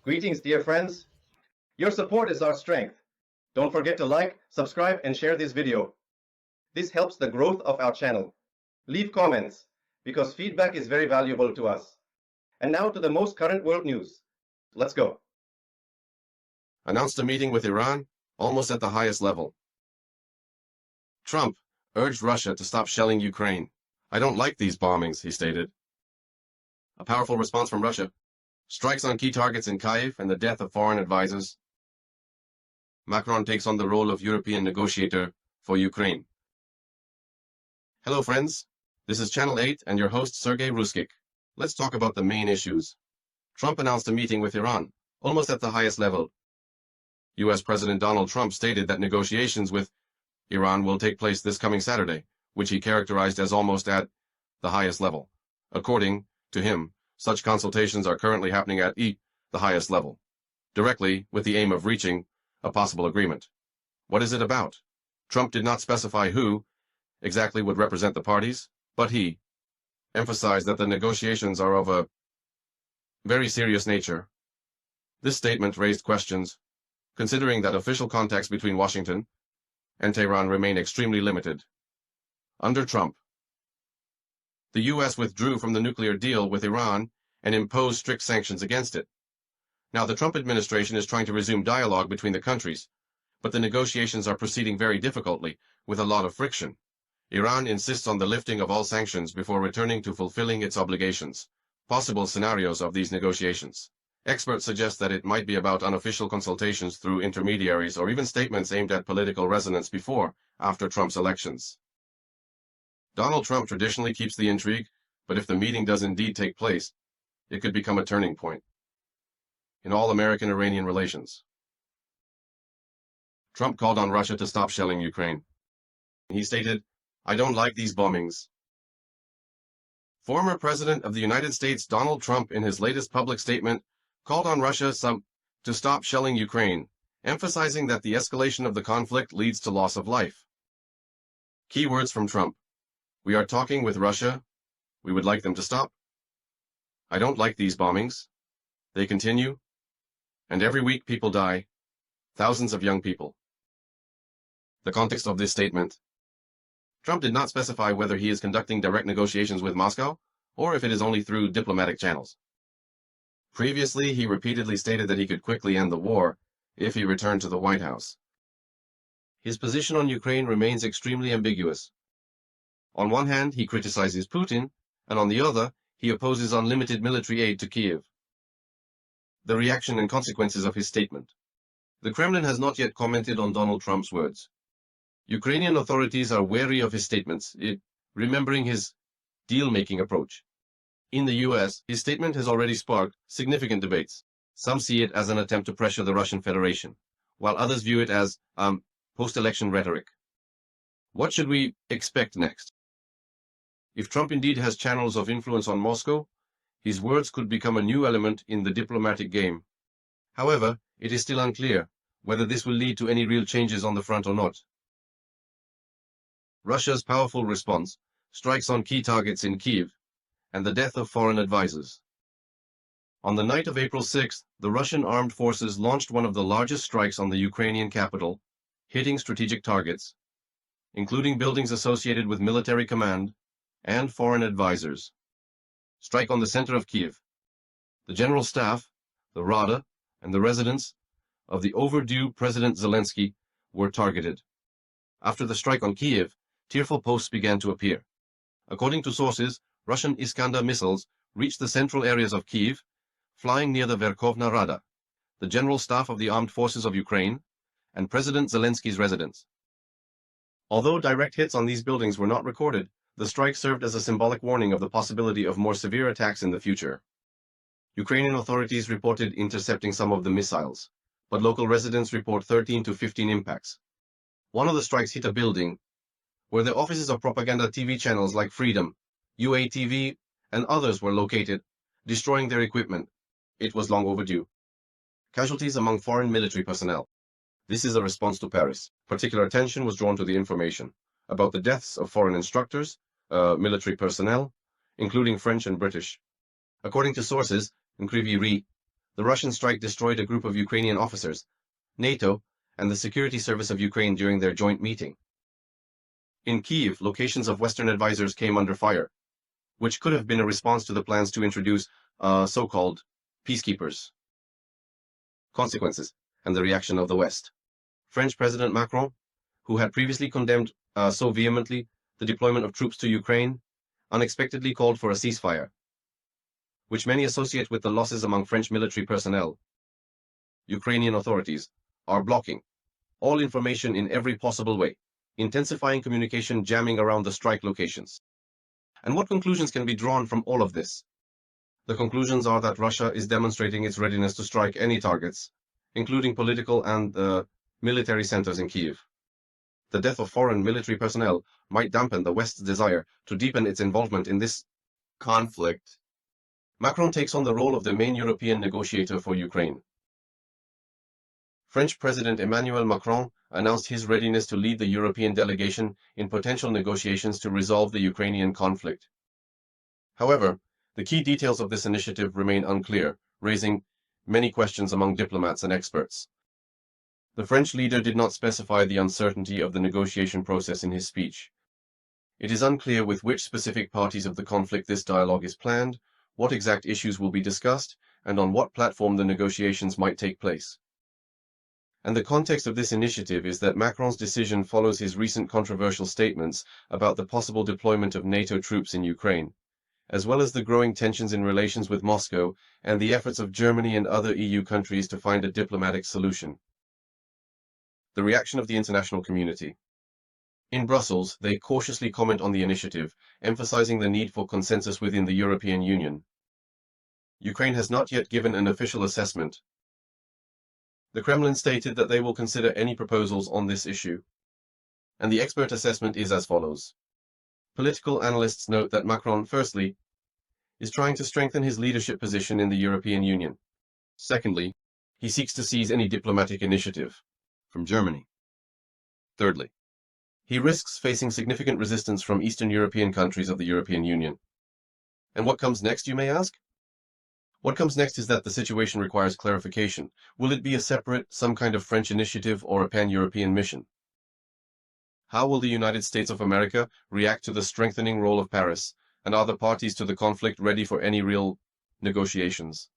Greetings, dear friends. Your support is our strength. Don't forget to like, subscribe, and share this video. This helps the growth of our channel. Leave comments, because feedback is very valuable to us. And now to the most current world news. Let's go. Announced a meeting with Iran, almost at the highest level. Trump urged Russia to stop shelling Ukraine. I don't like these bombings, he stated. A powerful response from Russia. Strikes on key targets in Kyiv and the death of foreign advisors. Macron takes on the role of European negotiator for Ukraine. Hello friends, this is Channel 8 and your host Sergei Ruskik. Let's talk about the main issues. Trump announced a meeting with Iran, almost at the highest level. US President Donald Trump stated that negotiations with Iran will take place this coming Saturday, which he characterized as almost at the highest level. According to him, such consultations are currently happening at the highest level, directly with the aim of reaching a possible agreement. What is it about? Trump did not specify who exactly would represent the parties, but he emphasized that the negotiations are of a very serious nature. This statement raised questions, considering that official contacts between Washington and Tehran remain extremely limited. Under Trump, the U.S. withdrew from the nuclear deal with Iran and imposed strict sanctions against it. Now the Trump administration is trying to resume dialogue between the countries, but the negotiations are proceeding very difficultly, with a lot of friction. Iran insists on the lifting of all sanctions before returning to fulfilling its obligations. Possible scenarios of these negotiations. Experts suggest that it might be about unofficial consultations through intermediaries or even statements aimed at political resonance before, after Trump's elections. Donald Trump traditionally keeps the intrigue, but if the meeting does indeed take place, it could become a turning point in all American-Iranian relations. Trump called on Russia to stop shelling Ukraine. He stated, I don't like these bombings. Former President of the United States Donald Trump in his latest public statement called on Russia to stop shelling Ukraine, emphasizing that the escalation of the conflict leads to loss of life. Key words from Trump. We are talking with Russia. We would like them to stop. I don't like these bombings. They continue. And every week people die. Thousands of young people. The context of this statement. Trump did not specify whether he is conducting direct negotiations with Moscow, or if it is only through diplomatic channels. Previously, he repeatedly stated that he could quickly end the war if he returned to the White House. His position on Ukraine remains extremely ambiguous. On one hand, he criticizes Putin, and on the other, he opposes unlimited military aid to Kyiv. The reaction and consequences of his statement. The Kremlin has not yet commented on Donald Trump's words. Ukrainian authorities are wary of his statements, remembering his deal-making approach. In the US, his statement has already sparked significant debates. Some see it as an attempt to pressure the Russian Federation, while others view it as post-election rhetoric. What should we expect next? If Trump indeed has channels of influence on Moscow, his words could become a new element in the diplomatic game. However, it is still unclear whether this will lead to any real changes on the front or not. Russia's powerful response, strikes on key targets in Kyiv, and the death of foreign advisors. On the night of April 6, the Russian armed forces launched one of the largest strikes on the Ukrainian capital, hitting strategic targets, including buildings associated with military command and foreign advisors. Strike on the center of Kyiv. The General Staff, the Rada, and the residence of the overdue President Zelensky were targeted. After the strike on Kyiv, tearful posts began to appear. According to sources, Russian Iskander missiles reached the central areas of Kyiv, flying near the Verkhovna Rada, the General Staff of the Armed Forces of Ukraine, and President Zelensky's residence. Although direct hits on these buildings were not recorded, the strike served as a symbolic warning of the possibility of more severe attacks in the future. Ukrainian authorities reported intercepting some of the missiles, but local residents report 13 to 15 impacts. One of the strikes hit a building where the offices of propaganda TV channels like Freedom, UATV, and others were located, destroying their equipment. It was long overdue. Casualties among foreign military personnel. This is a response to Paris. Particular attention was drawn to the information about the deaths of foreign instructors, military personnel, including French and British. According to sources in Kyiv, the Russian strike destroyed a group of Ukrainian officers, NATO, and the Security Service of Ukraine during their joint meeting. In Kyiv, locations of Western advisors came under fire, which could have been a response to the plans to introduce so-called peacekeepers. Consequences and the reaction of the West. French President Macron, who had previously condemned so vehemently the deployment of troops to Ukraine, unexpectedly called for a ceasefire, which many associate with the losses among French military personnel. Ukrainian authorities are blocking all information in every possible way, intensifying communication, jamming around the strike locations. And what conclusions can be drawn from all of this? The conclusions are that Russia is demonstrating its readiness to strike any targets, including political and military centers in Kyiv. The death of foreign military personnel might dampen the West's desire to deepen its involvement in this conflict. Macron takes on the role of the main European negotiator for Ukraine. French President Emmanuel Macron announced his readiness to lead the European delegation in potential negotiations to resolve the Ukrainian conflict. However, the key details of this initiative remain unclear, raising many questions among diplomats and experts. The French leader did not specify the uncertainty of the negotiation process in his speech. It is unclear with which specific parties of the conflict this dialogue is planned, what exact issues will be discussed, and on what platform the negotiations might take place. And the context of this initiative is that Macron's decision follows his recent controversial statements about the possible deployment of NATO troops in Ukraine, as well as the growing tensions in relations with Moscow and the efforts of Germany and other EU countries to find a diplomatic solution. The reaction of the international community. In Brussels, they cautiously comment on the initiative, emphasizing the need for consensus within the European Union. Ukraine has not yet given an official assessment. The Kremlin stated that they will consider any proposals on this issue. And the expert assessment is as follows. Political analysts note that Macron, firstly, is trying to strengthen his leadership position in the European Union. Secondly, he seeks to seize any diplomatic initiative from Germany. Thirdly, he risks facing significant resistance from Eastern European countries of the European Union. And what comes next, you may ask? What comes next is that the situation requires clarification. Will it be a separate, some kind of French initiative or a pan-European mission? How will the United States of America react to the strengthening role of Paris, and are the parties to the conflict ready for any real negotiations?